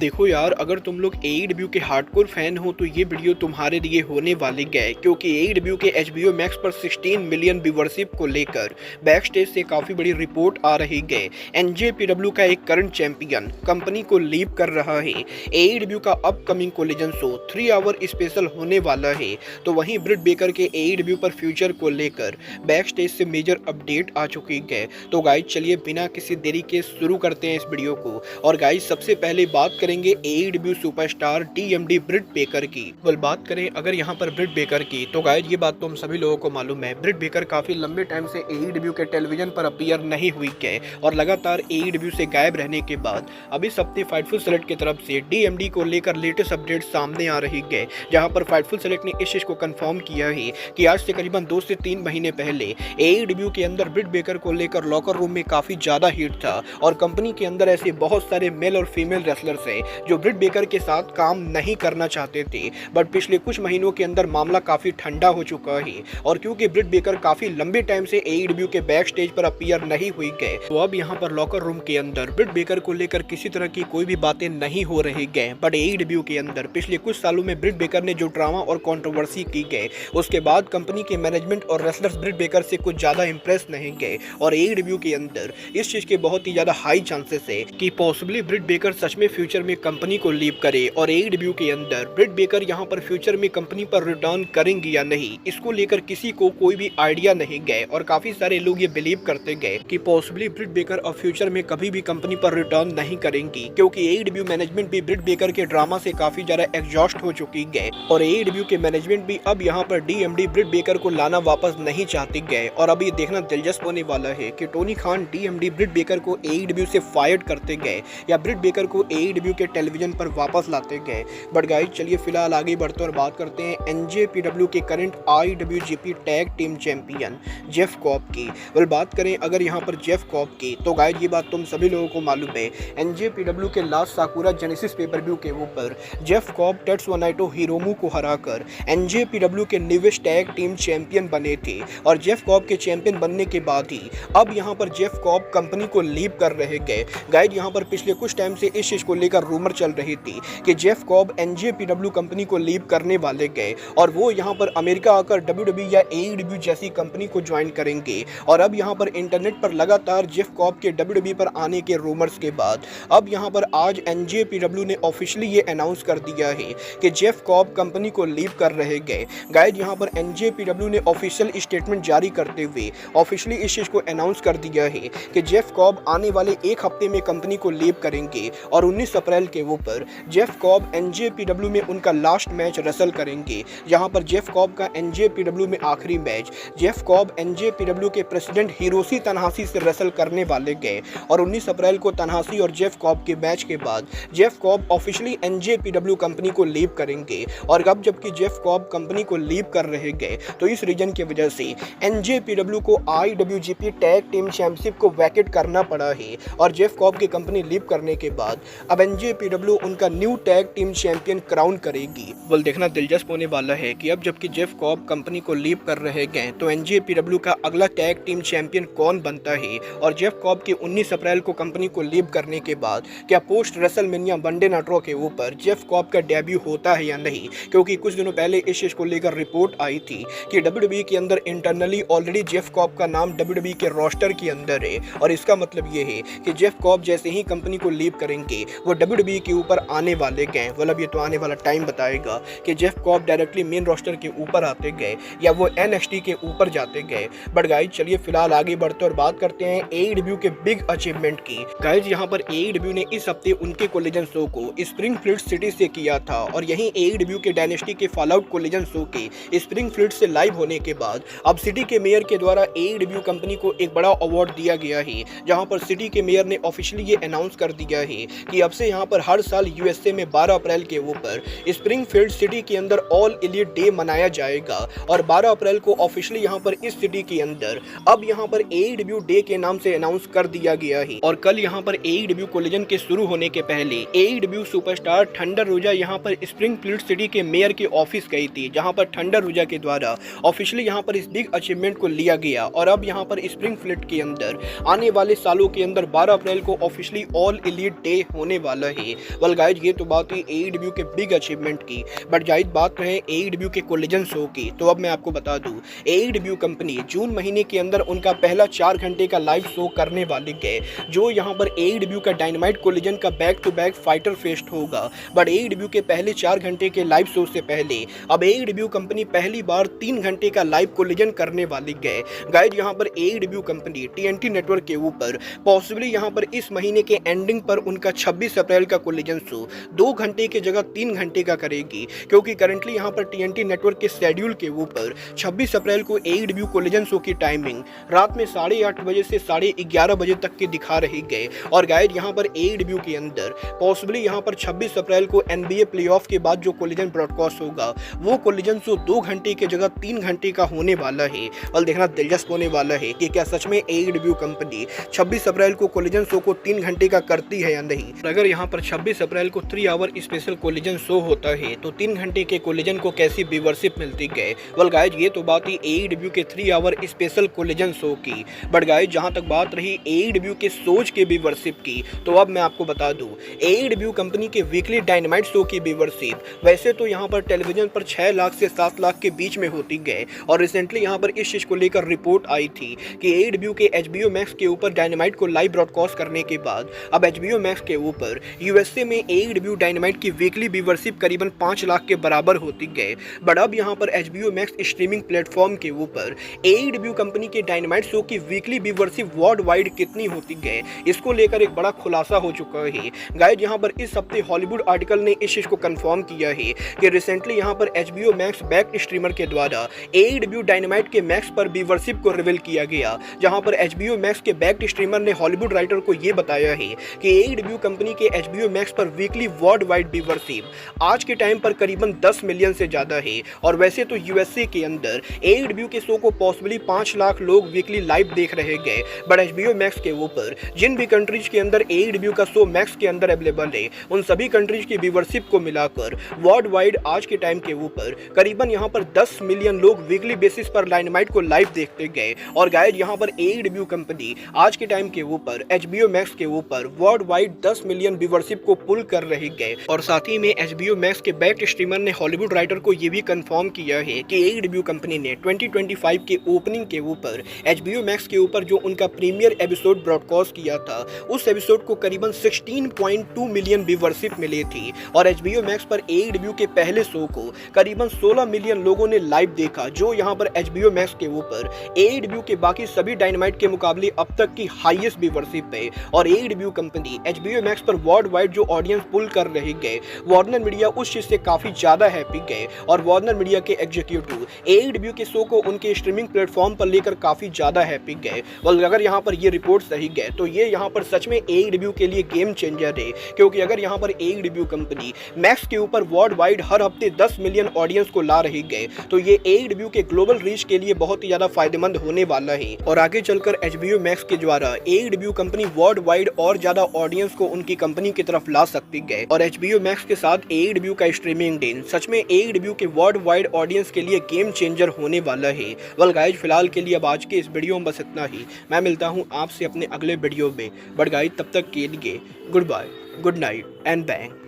देखो यार, अगर तुम लोग एईडब्ल्यू के हार्डकोर फैन हो तो ये वीडियो तुम्हारे लिए होने वाली है, क्योंकि एईडब्ल्यू के एचबीओ मैक्स पर 16 मिलियन व्यूवरशिप को लेकर बैक स्टेज से काफी बड़ी रिपोर्ट आ रही है। एनजेपीडब्ल्यू का एक करंट चैंपियन कंपनी को लीव कर रहा है। एईडब्ल्यू का upcoming collision show 3 hour special होने वाला है। तो वहीं ब्रिट बेकर के एईडब्ल्यू पर फ्यूचर को लेकर बैक स्टेज से मेजर अपडेट आ चुकी है। तो गाइस चलिए बिना किसी देरी के शुरू करते हैं इस वीडियो को। और गाइस सबसे पहले बात करेंगे एईडब्ल्यू सुपरस्टार डीएमडी ब्रिट बेकर की। बात करें अगर यहाँ पर ब्रिट बेकर की, तो गाइस ये बात तो हम सभी लोगों को मालूम है, ब्रिट बेकर काफी लंबे टाइम से एईडब्ल्यू के टेलीविजन पर अपीयर नहीं हुई है और लगातार एईडब्ल्यू से गायब रहने के बाद अभी हफ्ते फाइटफुल सेलेक्ट की तरफ से डीएमडी को लेकर लेटेस्ट अपडेट सामने आ रही है, जहां पर फाइटफुल सेलेक्ट ने इस चीज को कंफर्म किया है कि आज से करीबन 2 से 3 महीने पहले एईडब्ल्यू के अंदर ब्रिट बेकर को लेकर लॉकर रूम में काफी ज्यादा हीट था और कंपनी के अंदर ऐसे बहुत सारे मेल और फीमेल रेसलर्स हैं जो ब्रिट बेकर के साथ काम नहीं करना चाहते थे। बट पिछले कुछ महीनों के अंदर मामला काफी ठंडा हो चुका है और क्योंकि ब्रिट बेकर काफी लंबे टाइम से एईडब्ल्यू के बैक स्टेज पर अपीयर नहीं हुई है, तो अब यहाँ पर लॉकर रूम के अंदर ब्रिट बेकर को लेकर किसी तरह की कोई भी बातें नहीं हो रही है। बट एईडब्ल्यू के अंदर पिछले कुछ सालों में ब्रिट बेकर ने जो ड्रामा और कंट्रोवर्सी की गई, उसके बाद कंपनी के मैनेजमेंट और रेसलर्स ब्रिट बेकर से कुछ ज्यादा इंप्रेस नहीं गए और एईडब्ल्यू के अंदर इस चीज के बहुत ही ज्यादा हाई चांसेस है कि पॉसिबली ब्रिट बेकर सच में फ्यूचर में कंपनी को लीव करे और एईडब्ल्यू के अंदर ब्रिट बेकर यहां पर फ्यूचर में कंपनी पर रिटर्न करेंगे या नहीं, इसको लेकर किसी को कोई भी आइडिया नहीं गए और काफी सारे लोग ये बिलीव करते गए कि पॉसिबली ब्रिट बेकर अब फ्यूचर में कभी भी कंपनी पर रिटर्न नहीं करेंगी, क्योंकि एईडब्ल्यू मैनेजमेंट भी ब्रिट बेकर के ड्रामा से काफी ज्यादा एग्जॉस्ट हो चुकी है और एईडब्ल्यू के मैनेजमेंट भी अब यहाँ पर डीएमडी ब्रिट बेकर को लाना वापस नहीं चाहते गए। और अब ये देखना दिलचस्प होने वाला है कि टोनी खान डीएमडी ब्रिट बेकर को एईडब्ल्यू से फायर करते गए या ब्रिट बेकर को एईडब्ल्यू के टेलीविजन पर वापस लाते गए। बट गाइस चलिए फिलहाल आगे बढ़ते और बात करते हैं एनजेपीडब्ल्यू के current IWGP tag team champion Jeff Cobb की। बात करें अगर यहाँ पर जेफ कॉब की, तो गाइस ये बात तुम सभी लोगों को मालूम है, एनजेपीडब्ल्यू के लास्ट साकुरा जेनेसिस पेपर व्यू के ऊपर जेफ कॉब टेट्सुया नाइटो हिरोमू को हराकर एनजेपीडब्ल्यू के न्यूएस्ट टैग टीम चैंपियन बने थे और जेफ कॉब के चैंपियन बनने के बाद ही अब यहाँ पर जेफ कॉब कंपनी को लीव कर रहे गए। गाइस यहाँ पर पिछले कुछ टाइम से इस चीज को लेकर रूमर चल रही थी कि जेफ कॉब एनजेपीडब्ल्यू कंपनी को लीव करने वाले गए और वो यहाँ पर अमेरिका आकर डब्ल्यूडब्ल्यू या एईडब्ल्यू जैसी कंपनी को ज्वाइन करेंगे। और अब यहाँ पर इंटरनेट पर लगातार जेफ कॉब के डब्ल्यूडब्ल्यू पर आने के रूमर्स के बाद अब यहाँ पर आज एनजेपीडब्ल्यू ने ऑफिशियली ये अनाउंस कर दिया है कि जेफ कॉब कंपनी को लीव कर रहे गए। गाइस यहाँ पर एनजेपीडब्ल्यू ने ऑफिशियल स्टेटमेंट जारी करते हुए ऑफिशियली इस चीज को अनाउंस कर दिया है कि जेफ कॉब आने वाले एक हफ्ते में कंपनी को लीव करेंगे और 19 अप्रैल के ऊपर जेफ कॉब एनजेपीडब्ल्यू में उनका लास्ट मैच रेसल करेंगे, जहां पर जेफ कॉब का एनजेपीडब्ल्यू में आखिरी मैच जेफ कॉब एनजेपीडब्ल्यू के प्रेसिडेंट हिरोशी तनाहाशी से रेसल करने वाले गए। और 19 अप्रैल को तनाहाशी और जेफ कॉब के मैच के बाद Jeff Cobb officially NJPW company को लीव करेंगे। और अब जबकि जेफ कॉब कंपनी को लीव कर रहे गए, तो इस रीजन की वजह से एनजेपीडब्ल्यू को आईडब्ल्यूजीपी टैग टीम चैंपियनशिप को वैकेट करना पड़ा है और जेफ कॉब की कंपनी लीव करने के बाद अब एनजेपीडब्ल्यू उनका new tag team champion crown करेगी। देखना दिलचस्प होने वाला है कि अब जबकि जेफ कॉब कंपनी को लीव कर रहे गए, तो एनजेपीडब्ल्यू का अगला टैग टीम चैंपियन कौन बनता है और जेफ कॉब के 19 अप्रैल को कंपनी को लीव करने के बाद क्या post WrestleMania one day night raw के ऊपर जेफ कॉब का डेब्यू होता है या नहीं, क्योंकि कुछ दिनों पहले इस चीज को लेकर रिपोर्ट आई थी कि डब्ल्यूडब्ल्यूई के अंदर इंटरनली ऑलरेडी जेफ कॉब का नाम डब्ल्यूडब्ल्यूई के रोस्टर के अंदर है और इसका मतलब ये है कि जेफ कॉब जैसे ही कंपनी को लीव करेंगे वो डब्ल्यूडब्ल्यूई के ऊपर आने वाले गए। ये तो आने वाला टाइम बताएगा कि Jeff Cobb directly main roster के ऊपर आते गए या वो एनएक्सटी के ऊपर जाते गए। बट गाइस चलिए फिलहाल आगे बढ़ते और बात करते हैं एईडब्ल्यू के बिग अचीवमेंट की। गाइस यहाँ पर एईडब्ल्यू ने इस हफ्ते उनके कोलिजन शो को स्प्रिंगफील्ड सिटी से किया था और यहीं एईडब्ल्यू के डायनेस्टी के फॉलआउट कोलिजन शो के स्प्रिंगफील्ड से लाइव होने के बाद अब सिटी के मेयर के द्वारा एईडब्ल्यू कंपनी को एक बड़ा अवार्ड दिया गया है, जहां पर सिटी के मेयर ने ऑफिशियली ये अनाउंस कर दिया है कि अब से यहां पर हर साल यूएसए में 12 अप्रैल के ऊपर स्प्रिंगफील्ड सिटी के अंदर ऑल एलीट डे मनाया जाएगा और 12 अप्रैल को ऑफिशियली यहां पर इस सिटी के अंदर अब यहां पर एईडब्ल्यू डे के नाम से अनाउंस कर दिया गया है। और कल यहां पर एईडब्ल्यू कोलिजन के शुरू होने के पहले एईडब्ल्यू सुपरस्टार थंडर रोजा यहां पर स्प्रिंगफील्ड सिटी के मेयर के ऑफिस गई थी, जहां पर थंडर रोजा के द्वारा ऑफिशियली यहां पर इस बिग अचीवमेंट को लिया गया और अब यहां पर स्प्रिंगफील्ड के अंदर आने वाले सालों के अंदर 12 अप्रैल को ऑफिशियली ऑल एलीट डे होने वाला है। वेल गाइज ये तो बात हुई AEW के बिग अचीवमेंट की, बट गाइज बात रहे AEW के कोलिजन शो की, तो अब मैं आपको बता दूं AEW कंपनी जून महीने के अंदर उनका पहला 4 घंटे का लाइव शो करने वाले गए, जो यहां पर AEW का डायनामाइट कोलिजन का back to back fighter fest होगा। बट AEW के पहले 4 घंटे के लाइव शो से पहले अब AEW कंपनी पहली बार 3 घंटे का लाइव कोलिजन करने वाले गए। गाइज यहां पर AEW कंपनी TNT नेटवर्क के ऊपर पॉसिबली यहां पर इस महीने के एंडिंग पर उनका 26 अप्रैल का कोलिजन शो 2 घंटे की जगह 3 घंटे का करेगी, क्योंकि करंटली यहां पर TNT नेटवर्क के शेड्यूल के ऊपर 26 अप्रैल को AEW कोलिजन शो की टाइमिंग रात में 8:30 बजे से 11:30 बजे तक की दिखा रही गए। और गाइड यहां पर AEW के अंदर पॉसिबली यहां पर 26 अप्रैल को NBA प्लेऑफ के बाद जो कोलिजन ब्रॉडकास्ट होगा वो कोलिजन शो 2 घंटे की जगह 3 घंटे का होने वाला है। और देखना दिलचस्प होने वाला है कि क्या सच में AEW कंपनी 26 अप्रैल को कोलिजन शो को 3 घंटे का करती है या नहीं। अगर यहां पर 26 अप्रैल को 3 आवर स्पेशल कोलिजन शो होता है तो 3 घंटे के कोलिजन को कैसी व्यूअरशिप मिलती है। वेल गाइज ये तो बात ही AEW के 3 आवर स्पेशल कोलिजन शो की, बट गाइज जहां तक बात रही AEW के शोज के व्यूअरशिप की, तो अब मैं आपको बता दूं AEW कंपनी के वीकली डायनामाइट शो की व्यूअरशिप वैसे तो यहां पर टेलीविजन पर 6 लाख से 7 लाख के बीच में होती गए, और रिसेंटली यहां पर इस चीज को लेकर रिपोर्ट आई थी कि AEW के HBO मैक्स के ऊपर डायनामाइट को लाइव ब्रॉडकास्ट करने के बाद अब HBO मैक्स के ऊपर USA में AEW डायनामाइट की वीकली व्यूअरशिप करीबन 5 लाख के बराबर होती गए। बट अब यहां पर HBO मैक्स स्ट्रीमिंग प्लेटफॉर्म के ऊपर AEW कंपनी के डायनामाइट शो की वीकली व्यूअरशिप वर्ल्ड वाइड कितनी होती गए, इसको लेकर एक बड़ा खुलासा हो चुका है। गाइज यहां पर इस हफ्ते हॉलीवुड आर्टिकल ने इस चीज को कंफर्म किया है कि रिसेंटली यहां पर HBO मैक्स बैक स्ट्रीमर के द्वारा AEW डायनामाइट के मैक्स पर व्यूअरशिप को रिवील किया गया, जहां पर HBO मैक्स के बैक स्ट्रीमर ने हॉलीवुड राइटर को यह बताया है कि AEW कंपनी के HBO मैक्स पर वीकली वर्ल्ड वाइड व्यूअरशिप आज के टाइम पर करीबन 10 मिलियन से ज्यादा है। और वैसे तो USA के अंदर AEW के शो को पॉसिबली 5 लाख लोग वीकली लाइव देख रहे गए, बट HBO मैक्स के ऊपर जिन भी कंट्रीज के अंदर AEW का शो मैक्स के अंदर अवेलेबल है उन सभी कंट्रीज की व्यूअरशिप को मिलाकर वर्ल्ड वाइड आज के टाइम के ऊपर करीबन यहां पर 10 मिलियन लोग वीकली बेसिस पर डायनामाइट को लाइव देखते गए। और गाइड यहां पर AEW कंपनी आज के टाइम के ऊपर HBO मैक्स के ऊपर वर्ल्ड वाइड 10 मिलियन व्यूअरशिप को पुल कर रही गए। और साथ ही में HBO मैक्स के बैक स्ट्रीमर ने हॉलीवुड राइटर को यह भी कंफर्म किया है कि AEW कंपनी ने 2025 के ओपनिंग के ऊपर HBO मैक्स के ऊपर जो उनका प्रीमियर एपिसोड ब्रॉडकास्ट किया था उस एपिसोड को करीबन 16.2 मिलियन व्यूअरशिप मिली थी। और HBO मैक्स पर AEW के पहले शो को करीबन 16 मिलियन लोगों ने लाइव देखा, जो यहां पर HBO मैक्स के ऊपर AEW के बाकी सभी डायनामाइट के मुकाबले अब तक की हाईएस्ट व्यूअरशिप है। और AEW कंपनी HBO मैक्स पर वर्ल्ड वाइड जो ऑडियंस पुल कर रही गए, वार्नर मीडिया उस चीज से काफी ज्यादा हैप्पी गए, और वार्नर मीडिया के एग्जीक्यूटिव AEW के शो को उनके स्ट्रीमिंग प्लेटफॉर्म पर लेकर काफी ज्यादा हैप्पी गए। और अगर यहां पर ये रिपोर्ट सही गए तो ये यहां पर सच में AEW के लिए गेम चेंजर है, क्योंकि अगर यहां पर AEW कंपनी मैक्स के ऊपर वर्ल्ड वाइड हर हफ्ते 10 मिलियन ऑडियंस को ला रही गए तो ये AEW के ग्लोबल रीच के लिए बहुत ही ज्यादा फायदेमंद होने वाला है। और आगे चलकर HBO मैक्स के द्वारा AEW कंपनी वर्ल्ड वाइड और ज्यादा ऑडियंस को उनकी कंपनी की तरफ ला सकती है। और HBO मैक्स के साथ AEW का स्ट्रीमिंग डील सच में AEW के वर्ल्ड वाइड ऑडियंस के लिए गेम चेंजर होने वाला है। वेल गाइज फिलहाल के लिए अब आज के इस वीडियो में बस इतना ही। मैं मिलता हूँ आपसे अपने अगले वीडियो में, बट गाइज तब तक के लिए goodbye, good night and bang.